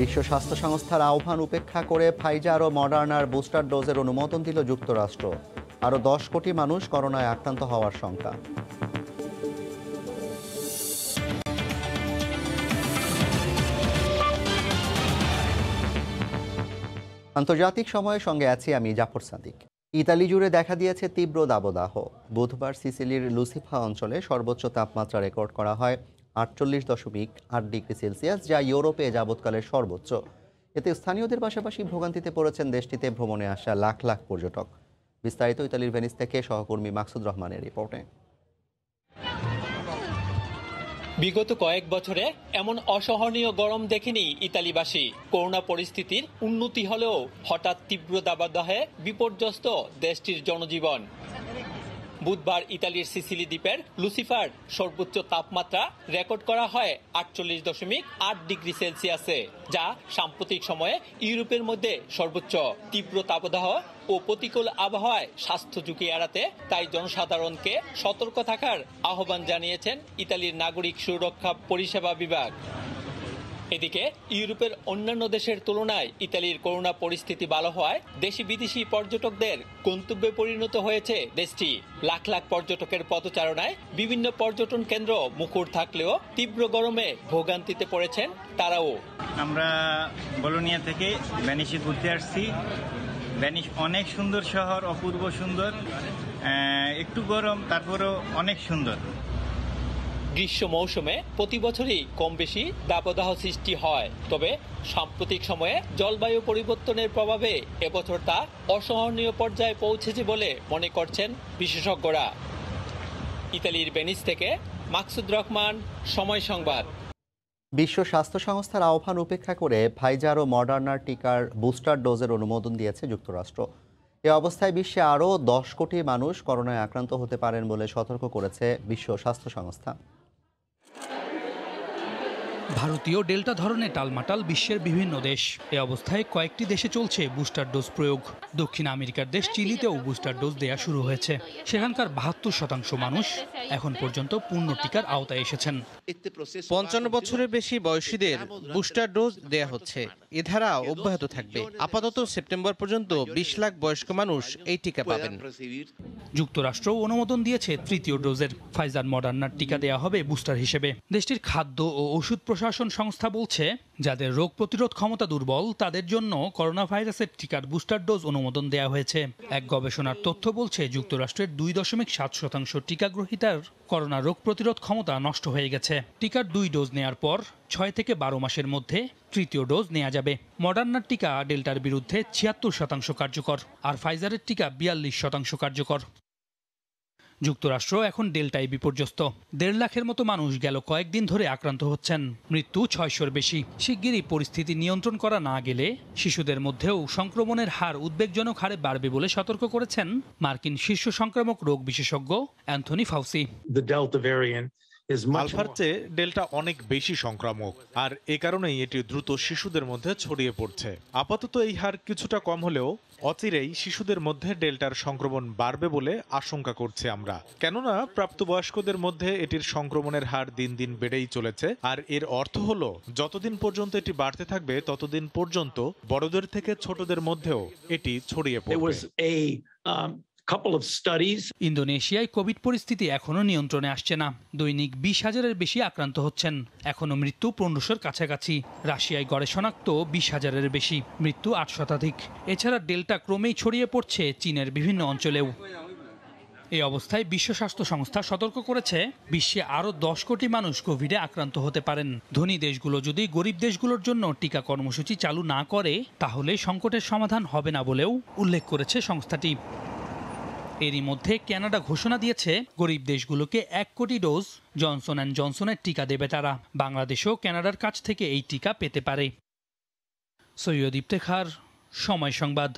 বিশ্ব স্বাস্থ্য সংস্থার আহ্বান উপেক্ষা করে ফাইজার ও মডার্নার বুস্টার ডোজের অনুমোদন দিল যুক্তরাষ্ট্র। আরও 10 কোটি মানুষ করোনায় আক্রান্ত হওয়ার শঙ্কা। আন্তর্জাতিক সময়ের সঙ্গে আছি আমি জাফর সাদিক। ইতালি জুড়ে দেখা দিয়েছে তীব্র দাবদাহ। বুধবার সিসিলির লুসিফা অঞ্চলে সর্বোচ্চ তাপমাত্রা রেকর্ড করা হয় 48.8 ডিগ্রি সেলসিয়াস, যা ইউরোপে যাবৎকালের সর্বোচ্চ। এতে স্থানীয়দের পাশাপাশি ভোগান্তিতে পড়েছেন দেশটিতে ভ্রমণে আসা লাখ লাখ পর্যটক। বিস্তারিত ইতালির ভেনিস থেকে সহকর্মী মাকসুদ রহমানের রিপোর্টে। বিগত কয়েক বছরে এমন অসহনীয় গরম দেখেনি ইতালিবাসী। করোনা পরিস্থিতির উন্নতি হলেও হঠাৎ তীব্র দাবদাহে বিপর্যস্ত দেশটির জনজীবন। বুধবার ইতালির সিসিলি দ্বীপের লুসিফার সর্বোচ্চ তাপমাত্রা রেকর্ড করা হয় 48.8 ডিগ্রি সেলসিয়াসে, যা সাম্প্রতিক সময়ে ইউরোপের মধ্যে সর্বোচ্চ। তীব্র তাপদাহ ও প্রতিকূল আবহাওয়ায় স্বাস্থ্য ঝুঁকি এড়াতে তাই জনসাধারণকে সতর্ক থাকার আহ্বান জানিয়েছেন ইতালির নাগরিক সুরক্ষা পরিষেবা বিভাগ। এদিকে ইউরোপের অন্যান্য দেশের তুলনায় ইতালির করোনা পরিস্থিতি ভালো হওয়ায় দেশি বিদেশি পর্যটকদের গন্তব্যে পরিণত হয়েছে দেশটি। লাখ লাখ পর্যটকের পদচারণায় বিভিন্ন পর্যটন কেন্দ্র মুখর থাকলেও তীব্র গরমে ভোগান্তিতে পড়েছেন তারাও। আমরা বলোনিয়া থেকে ভেনিসে ঘুরতে আসছি। ভেনিস অনেক সুন্দর শহর, অপূর্ব সুন্দর, একটু গরম, তারপরও অনেক সুন্দর। গ্রীষ্ম মৌসুমে প্রতি বছরই কম বেশি দাবদাহ সৃষ্টি হয়, তবে সাম্প্রতিক সময়ে জলবায়ু পরিবর্তনের প্রভাবে এবছর তা অসহনীয় পর্যায়ে পৌঁছেছে বলে মনে করছেন বিশেষজ্ঞরা। ইতালির ভেনিস থেকে মাকসুদ রহমান, সময় সংবাদ। বিশ্ব স্বাস্থ্য সংস্থার আহ্বান উপেক্ষা করে ফাইজার ও মডার্নার টিকার বুস্টার ডোজের অনুমোদন দিয়েছে যুক্তরাষ্ট্র। এ অবস্থায় বিশ্বে আরও 10 কোটি মানুষ করোনায় আক্রান্ত হতে পারেন বলে সতর্ক করেছে বিশ্ব স্বাস্থ্য সংস্থা। ভারতীয় ডেল্টা ধরনের টালমাটাল বিশ্বের বিভিন্ন দেশ। এ অবস্থায় কয়েকটি দেশে চলছে বুস্টার ডোজ প্রয়োগ। দক্ষিণ আমেরিকার দেশ চিলিতেও বুস্টার ডোজ দেয়া শুরু হয়েছে। সেখানকার 72% মানুষ এখন পর্যন্ত পূর্ণ টিকার আওতায় এসেছেন। 55 বছরের বেশি বয়সীদের বুস্টার ডোজ দেয়া হচ্ছে। এ ধারা অব্যাহত থাকবে। আপাতত সেপ্টেম্বর পর্যন্ত 20 লাখ বয়স্ক মানুষ এই টিকা পাবেন। যুক্তরাষ্ট্র অনুমোদন দিয়েছে তৃতীয় ডোজের। ফাইজার মডার্নার টিকা দেয়া হবে বুস্টার হিসেবে। দেশটির খাদ্য ও ওষুধ প্রশাসন সংস্থা বলছে, যাদের রোগ প্রতিরোধ ক্ষমতা দুর্বল তাদের জন্য করোনা ভাইরাসের টিকার বুস্টার ডোজ অনুমোদন দেওয়া হয়েছে। এক গবেষণার তথ্য বলছে, যুক্তরাষ্ট্রের 2.7% টিকা গ্রহীতার করোনা রোগ প্রতিরোধ ক্ষমতা নষ্ট হয়ে গেছে। টিকার 2 ডোজ নেয়ার পর 6 থেকে 12 মাসের মধ্যে তৃতীয় ডোজ নেওয়া যাবে। মডার্নার টিকা ডেল্টার বিরুদ্ধে 76% কার্যকর, আর ফাইজারের টিকা 42% কার্যকর। যুক্তরাষ্ট্র এখন ডেল্টায় বিপর্যস্ত। 1.5 লাখের মতো মানুষ গেল কয়েকদিন ধরে আক্রান্ত হচ্ছেন, মৃত্যু 600-র বেশি। শিগগিরই পরিস্থিতি নিয়ন্ত্রণ করা না গেলে শিশুদের মধ্যেও সংক্রমণের হার উদ্বেগজনক হারে বাড়বে বলে সতর্ক করেছেন মার্কিন শীর্ষ সংক্রামক রোগ বিশেষজ্ঞ অ্যান্থনি ফাউসি। আলফার চেয়ে ডেল্টা অনেক বেশি সংক্রামক, আর এ কারণেই এটি দ্রুত শিশুদের মধ্যে ছড়িয়ে পড়ছে। আপাতত এই হার কিছুটা কম হলেও অচিরেই শিশুদের মধ্যে ডেল্টার সংক্রমণ বাড়বে বলে আশঙ্কা করছি আমরা। কেননা প্রাপ্তবয়স্কদের মধ্যে এটির সংক্রমণের হার দিন দিন বেড়েই চলেছে, আর এর অর্থ হলো যতদিন পর্যন্ত এটি বাড়তে থাকবে ততদিন পর্যন্ত বড়দের থেকে ছোটদের মধ্যেও এটি ছড়িয়ে পড়বে। ইন্দোনেশিয়ায় কোভিড পরিস্থিতি এখনো নিয়ন্ত্রণে আসছে না। দৈনিক 20,000-এর বেশি আক্রান্ত হচ্ছেন, এখনো মৃত্যু 1500-র কাছাকাছি। রাশিয়ায় গড়ে শনাক্ত 20,000-এর বেশি, মৃত্যু 8 শতাধিক। এছাড়া ডেল্টা ক্রমেই ছড়িয়ে পড়ছে চীনের বিভিন্ন অঞ্চলেও। এই অবস্থায় বিশ্ব স্বাস্থ্য সংস্থা সতর্ক করেছে, বিশ্বে আরও 10 কোটি মানুষ কোভিডে আক্রান্ত হতে পারেন। ধনী দেশগুলো যদি গরিব দেশগুলোর জন্য টিকা কর্মসূচি চালু না করে, তাহলে সংকটের সমাধান হবে না বলেও উল্লেখ করেছে সংস্থাটি। এরই মধ্যে কানাডা ঘোষণা দিয়েছে, গরিব দেশগুলোকে 1 কোটি ডোজ জনসন অ্যান্ড জনসনের টিকা দেবে তারা। বাংলাদেশও কানাডার কাছ থেকে এই টিকা পেতে পারে। সৈয়দ ইফতেখার, সময় সংবাদ।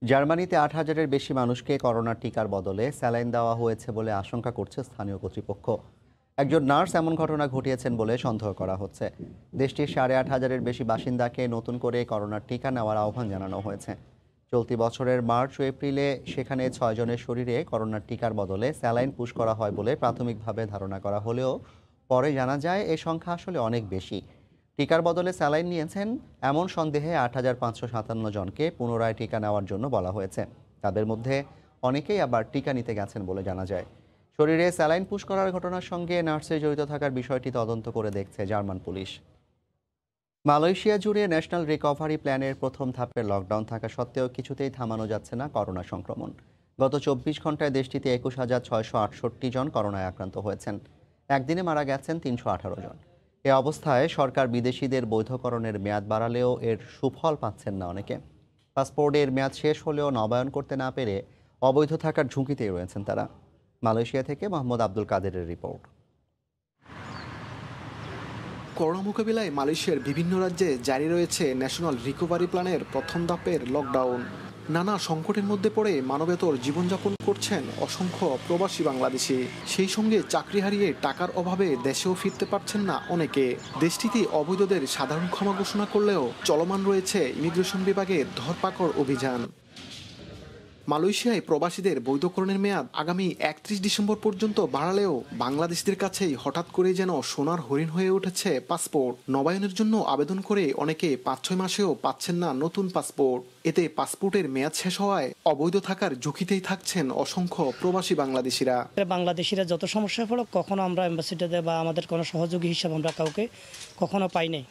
জার্মানিতে 8,000-এর বেশি মানুষকে করোনার টিকার বদলে স্যালাইন দেওয়া হয়েছে বলে আশঙ্কা করছে স্থানীয় কর্তৃপক্ষ। একজন নার্স এমন ঘটনা ঘটিয়েছেন বলে সন্দেহ করা হচ্ছে। দেশটির 8,500-এর বেশি বাসিন্দাকে নতুন করে করোনার টিকা নেওয়ার আহ্বান জানানো হয়েছে। চলতি বছরের মার্চ ও এপ্রিলে সেখানে 6 জনের শরীরে করোনার টিকার বদলে স্যালাইন পুশ করা হয় বলে প্রাথমিকভাবে ধারণা করা হলেও পরে জানা যায় এই সংখ্যা আসলে অনেক বেশি। টিকার বদলে স্যালাইন নিয়েছেন এমন সন্দেহে ৮,৫৫৭ জনকে পুনরায় টিকা নেওয়ার জন্য বলা হয়েছে। তাদের মধ্যে অনেকেই আবার টিকা নিতে গেছেন বলে জানা যায়। শরীরে স্যালাইন পুশ করার ঘটনার সঙ্গে নার্সের জড়িত থাকার বিষয়টি তদন্ত করে দেখছে জার্মান পুলিশ। মালয়েশিয়া জুড়ে ন্যাশনাল রিকভারি প্ল্যানের প্রথম ধাপের লকডাউন থাকা সত্ত্বেও কিছুতেই থামানো যাচ্ছে না করোনা সংক্রমণ। গত ২৪ ঘন্টায় দেশটিতে ২১,৬৬৮ জন করোনায় আক্রান্ত হয়েছেন। একদিনে মারা গেছেন ৩১৮ জন। এ অবস্থায় সরকার বিদেশিদের বৈধকরণের মেয়াদ বাড়ালেও এর সুফল পাচ্ছেন না অনেকে। পাসপোর্টের মেয়াদ শেষ হলেও নবায়ন করতে না পেরে অবৈধ থাকার ঝুঁকিতেই রয়েছেন তারা। মালয়েশিয়া থেকে মোহাম্মদ আব্দুল কাদেরের রিপোর্ট। করোনা মোকাবিলায় মালয়েশিয়ার বিভিন্ন রাজ্যে জারি রয়েছে ন্যাশনাল রিকভারি প্ল্যানের প্রথম ধাপের লকডাউন। নানা সংকটের মধ্যে পড়ে মানবেতর জীবনযাপন করছেন অসংখ্য প্রবাসী বাংলাদেশি। সেই সঙ্গে চাকরি হারিয়ে টাকার অভাবে দেশেও ফিরতে পারছেন না অনেকে। দেশটিতে অবৈধদের সাধারণ ক্ষমা ঘোষণা করলেও চলমান রয়েছে ইমিগ্রেশন বিভাগের ধরপাকড় অভিযান। মালয়েশিয়ায় প্রবাসীদের বৈধকরণের মেয়াদ আগামী ৩১ ডিসেম্বর পর্যন্ত বাড়ালেও বাংলাদেশিদের কাছেই হঠাৎ করে যেন সোনার হরিণ হয়ে উঠেছে পাসপোর্ট। নবায়নের জন্য আবেদন করে অনেকে ৫-৬ মাসেও পাচ্ছেন না নতুন পাসপোর্ট। এতে পাসপোর্টের মেয়াদ শেষ হওয়ায় অবৈধ থাকার ঝুঁকিতেই থাকছেন অসংখ্য প্রবাসী বাংলাদেশিরা। বাংলাদেশিরা যত সমস্যায় পড়ো কখনো আমরা এম্বাসিডারে বা আমাদের কোনো সহযোগী হিসাবে আমরা কাউকে কখনো পাই নাই,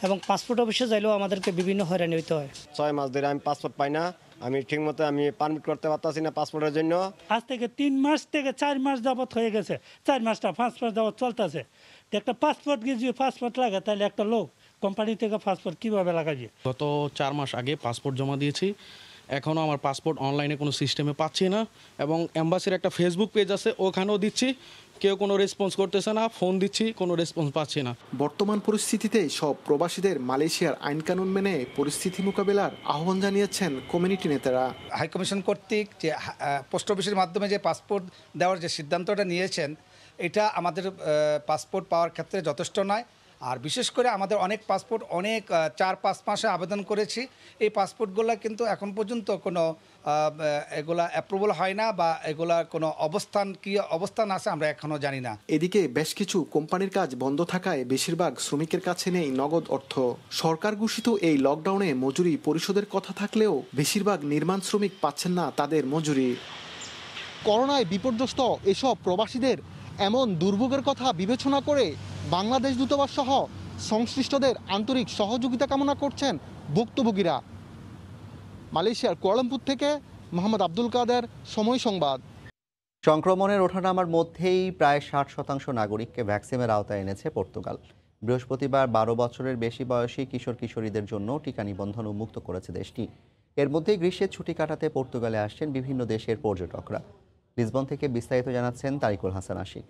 এবং পাসপোর্ট অফিসে যাইলেও আমাদেরকে বিভিন্ন হয়রানি হইতে হয়। ৬ মাস ধরে আমি পাসপোর্ট পাই না, আমি ঠিকমতো আমি পারমিট করতে পারতাছি না পাসপোর্টের জন্য। আজ থেকে ৩ মাস থেকে ৪ মাস যাবত হয়ে গেছে, ৪ মাসটা ৫ মাস যাবত চলতেছে। একটা পাসপোর্ট যদি পাসপোর্ট লাগে তাহলে একটা লোক কোম্পানি থেকে পাসপোর্ট কীভাবে লাগাবে? গত ৪ মাস আগে পাসপোর্ট জমা দিয়েছি, এখনও আমার পাসপোর্ট অনলাইনে কোনো সিস্টেমে পাচ্ছি না, এবং এম্বাসির একটা ফেসবুক পেজ আছে ওখানেও দিচ্ছি, কেউ কোনো রেসপন্স করতেছে না, ফোন দিচ্ছি কোনো রেসপন্স পাচ্ছি না। বর্তমান পরিস্থিতিতে সব প্রবাসীদের মালয়েশিয়ার আইনকানুন মেনে পরিস্থিতি মোকাবেলার আহ্বান জানিয়েছেন কমিউনিটি নেতারা। হাইকমিশন কর্তৃক যে পোস্ট অফিসের মাধ্যমে যে পাসপোর্ট দেওয়ার যে সিদ্ধান্তটা নিয়েছেন, এটা আমাদের পাসপোর্ট পাওয়ার ক্ষেত্রে যথেষ্ট নয়। আর বিশেষ করে আমাদের অনেক পাসপোর্ট অনেক ৪-৫ মাসে আবেদন করেছি, এই পাসপোর্টগুলো কিন্তু এখন পর্যন্ত কোনো এগুলা অ্যাপ্রুভাল হয় না, বা এগুলা কোনো অবস্থান আছে আমরা এখনও জানি না। এদিকে বেশ কিছু কোম্পানির কাজ বন্ধ থাকায় বেশিরভাগ শ্রমিকের কাছে নেই নগদ অর্থ। সরকার ঘোষিত এই লকডাউনে মজুরি পরিশোধের কথা থাকলেও বেশিরভাগ নির্মাণ শ্রমিক পাচ্ছেন না তাদের মজুরি। করোনায় বিপর্যস্ত এসব প্রবাসীদের এমন দুর্ভোগের কথা বিবেচনা করে বাংলাদেশ দূতাবাস সহ সংশ্লিষ্টদের আন্তরিক সহযোগিতা কামনা করছেন ভুক্তভোগীরা। মালয়েশিয়ার কুয়ালালামপুর থেকে মোহাম্মদ আব্দুল কাদের, সময় সংবাদ। সংক্রমণের ওঠানামার মধ্যেই প্রায় ৬০% নাগরিককে ভ্যাকসিনের আওতায় এনেছে পর্তুগাল। বৃহস্পতিবার ১২ বছরের বেশি বয়সী কিশোর কিশোরীদের জন্য টিকা নিবন্ধন উন্মুক্ত করেছে দেশটি। এর মধ্যেই গ্রীষ্মের ছুটি কাটাতে পর্তুগালে আসছেন বিভিন্ন দেশের পর্যটকরা। লিসবন থেকে বিস্তারিত জানাচ্ছেন তারিকুল হাসান আশিক।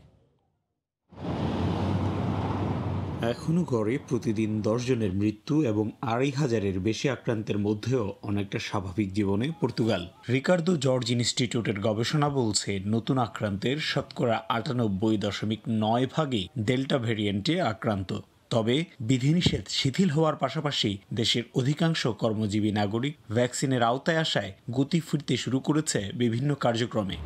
এখনও গড়ে প্রতিদিন ১০ জনের মৃত্যু এবং ২,৫০০-এর বেশি আক্রান্তের মধ্যেও অনেকটা স্বাভাবিক জীবনে পর্তুগাল। রিকার্দো জর্জ ইনস্টিটিউটের গবেষণা বলছে নতুন আক্রান্তের শতকরা ৯৮.৯% ডেল্টা ভ্যারিয়েন্টে আক্রান্ত। তবে বিধিনিষেধ শিথিল হওয়ার পাশাপাশি দেশের অধিকাংশ কর্মজীবী নাগরিক ভ্যাকসিনের আওতায় আসায় গতি ফিরতে শুরু করেছে বিভিন্ন কার্যক্রমে।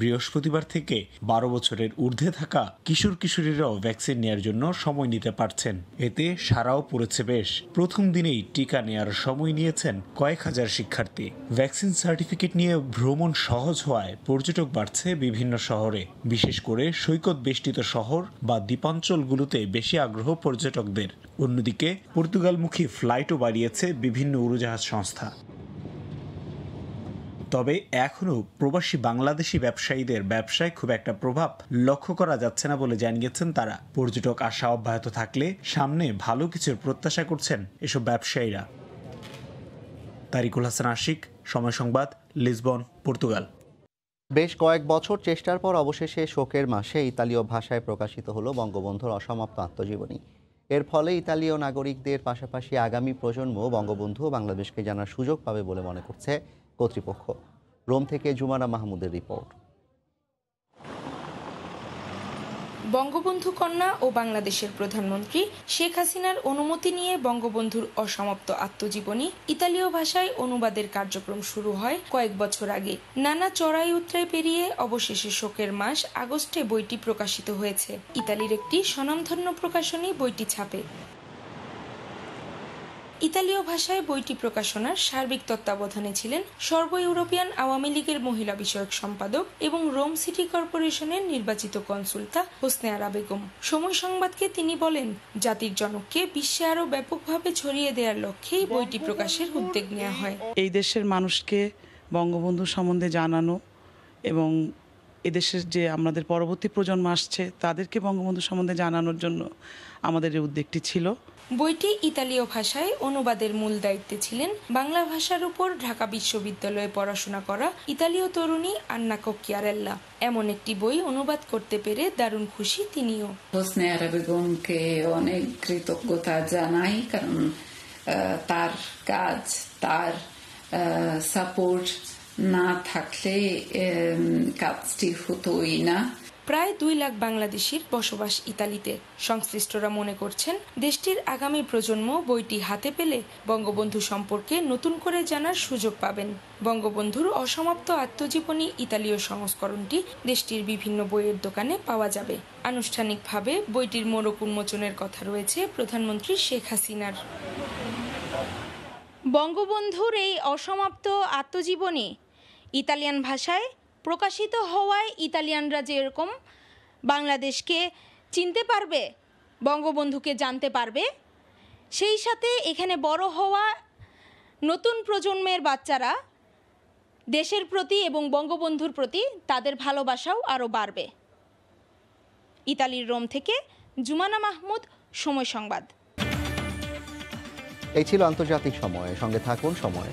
বৃহস্পতিবার থেকে ১২ বছরের ঊর্ধ্বে থাকা কিশোর কিশোরীরাও ভ্যাকসিন নেয়ার জন্য সময় নিতে পারছেন। এতে সাড়াও পড়েছে বেশ। প্রথম দিনেই টিকা নেয়ার সময় নিয়েছেন কয়েক হাজার শিক্ষার্থী। ভ্যাকসিন সার্টিফিকেট নিয়ে ভ্রমণ সহজ হওয়ায় পর্যটক বাড়ছে বিভিন্ন শহরে, বিশেষ করে সৈকত বেষ্টিত শহর বা দ্বীপাঞ্চলগুলোতে বেশি আগ্রহ পর্যটকদের। অন্যদিকে পর্তুগালমুখী ফ্লাইটও বাড়িয়েছে বিভিন্ন উড়োজাহাজ সংস্থা। তবে এখনও প্রবাসী বাংলাদেশি ব্যবসায়ীদের ব্যবসায় খুব একটা প্রভাব লক্ষ্য করা যাচ্ছে না বলে জানিয়েছেন তারা। পর্যটক আসা অব্যাহত থাকলে সামনে ভালো কিছুর প্রত্যাশা করছেন এসব ব্যবসায়ীরা। তারিকুল হাসান আশিক, সময় সংবাদ, লিসবন, পর্তুগাল। বেশ কয়েক বছর চেষ্টার পর অবশেষে শোকের মাসে ইতালীয় ভাষায় প্রকাশিত হলো বঙ্গবন্ধুর অসমাপ্ত আত্মজীবনী। এর ফলে ইতালীয় নাগরিকদের পাশাপাশি আগামী প্রজন্ম বঙ্গবন্ধু ও বাংলাদেশকে জানার সুযোগ পাবে বলে মনে করছে কর্তৃপক্ষ। রোম থেকে জুমানা মাহমুদের রিপোর্ট। বঙ্গবন্ধু কন্যা ও বাংলাদেশের প্রধানমন্ত্রী শেখ হাসিনার অনুমতি নিয়ে বঙ্গবন্ধুর অসমাপ্ত আত্মজীবনী ইতালীয় ভাষায় অনুবাদের কার্যক্রম শুরু হয় কয়েক বছর আগে। নানা চড়াই উতরাই পেরিয়ে অবশেষে শোকের মাস আগস্টে বইটি প্রকাশিত হয়েছে। ইতালির একটি স্বনামধন্য প্রকাশনী বইটি ছাপে। ইতালীয় ভাষায় বইটি প্রকাশনার সার্বিক তত্ত্বাবধানে ছিলেন সর্ব ইউরোপিয়ান আওয়ামী লীগের মহিলা বিষয়ক সম্পাদক এবং রোম সিটি কর্পোরেশনের নির্বাচিত কনসুলতা হোসনে আরা বেগম। সময় সংবাদকে তিনি বলেন, জাতির জনককে বিশ্বে আরও ব্যাপকভাবে ছড়িয়ে দেওয়ার লক্ষ্যেই বইটি প্রকাশের উদ্যোগ নেওয়া হয়। এই দেশের মানুষকে বঙ্গবন্ধু সম্বন্ধে জানানো এবং এদেশের যে আমাদের পরবর্তী প্রজন্ম আসছে তাদেরকে বঙ্গবন্ধু সম্বন্ধে জানানোর জন্য আমাদের এই উদ্যোগটি ছিল। বইটি ইতালীয় ভাষায় অনুবাদের মূল দায়িত্বে ছিলেন বাংলা ভাষার উপর ঢাকা বিশ্ববিদ্যালয়ে পড়াশোনা করা ইতালীয় তরুণী আন্না কোক্কিয়ারেল্লা। এমন একটি বই অনুবাদ করতে পেরে দারুণ খুশি তিনিও। হোসনে আরা বেগমকে অনেক কৃতজ্ঞতা জানাই, কারণ তার কাজ, তার সাপোর্ট না থাকলে কাজটি হতোই না। প্রায় 2 লাখ বাংলাদেশির বসবাস ইতালিতে। সংশ্লিষ্টরা মনে করছেন দেশটির আগামী প্রজন্ম বইটি হাতে পেলে বঙ্গবন্ধু সম্পর্কে নতুন করে জানার সুযোগ পাবেন। বঙ্গবন্ধুর অসমাপ্ত আত্মজীবনী ইতালীয় সংস্করণটি দেশটির বিভিন্ন বইয়ের দোকানে পাওয়া যাবে। আনুষ্ঠানিকভাবে বইটির মোড়ক উন্মোচনের কথা রয়েছে প্রধানমন্ত্রী শেখ হাসিনার। বঙ্গবন্ধুর এই অসমাপ্ত আত্মজীবনী ইতালিয়ান ভাষায় প্রকাশিত হওয়ায় ইতালিয়ানরা যেরকম বাংলাদেশকে চিনতে পারবে, বঙ্গবন্ধুকে জানতে পারবে, সেই সাথে এখানে বড় হওয়া নতুন প্রজন্মের বাচ্চারা দেশের প্রতি এবং বঙ্গবন্ধুর প্রতি তাদের ভালোবাসাও আরও বাড়বে। ইতালির রোম থেকে জুমানা মাহমুদ, সময় সংবাদ। এই ছিল আন্তর্জাতিক সময়। সঙ্গে থাকুন সময়।